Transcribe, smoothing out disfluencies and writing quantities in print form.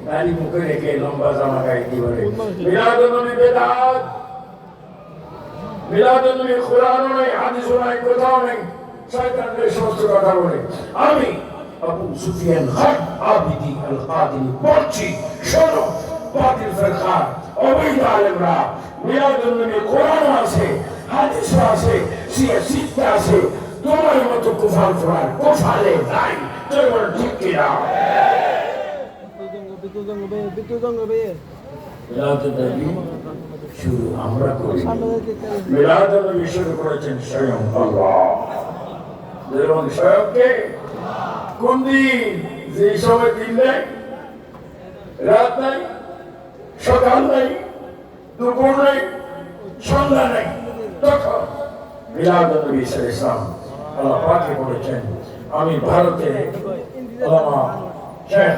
দাড়ি মুখে রেখে লম্বা জামা গায়ে কি বলে মিলাদুন নবী বেদাত, মিলাদুন নবী কোরআনও নেই, হাদিসও নাই, কোথাও নেই, শয়তানের সমস্ত কথা বলে। আমি আবু সুফিয়ান হক আবিদি আল কাদিরি বলছি, শোনো বাতিল ফিরকা অবৈধ আলেমরা মিলাদুন নবী কোরআনও আছে, হাদিসও আছে, শিয়া শিখতে আছে, তোমার মতো কুফার ফুরার কুফালে নাই। তোর বড় ঠিক কিনা? মিলাদুন নবী শুরু আমরা করি, মিলাদুন নবী শুরু করেছেন স্বয়ং আল্লাহ। এবং স্বয়ংকে কোন দিন? যে সময় দিন নেই, রাত নাই, সকাল নাই, দুপুর নেই, সন্ধ্যা নেই, তখন মিলাদুন নবী সাল্লাল্লাহু আলাইহি ওয়াসাল্লাম আল্লাহ পাকে বলেছেন। আমি ভারতে আল্লামা শেখ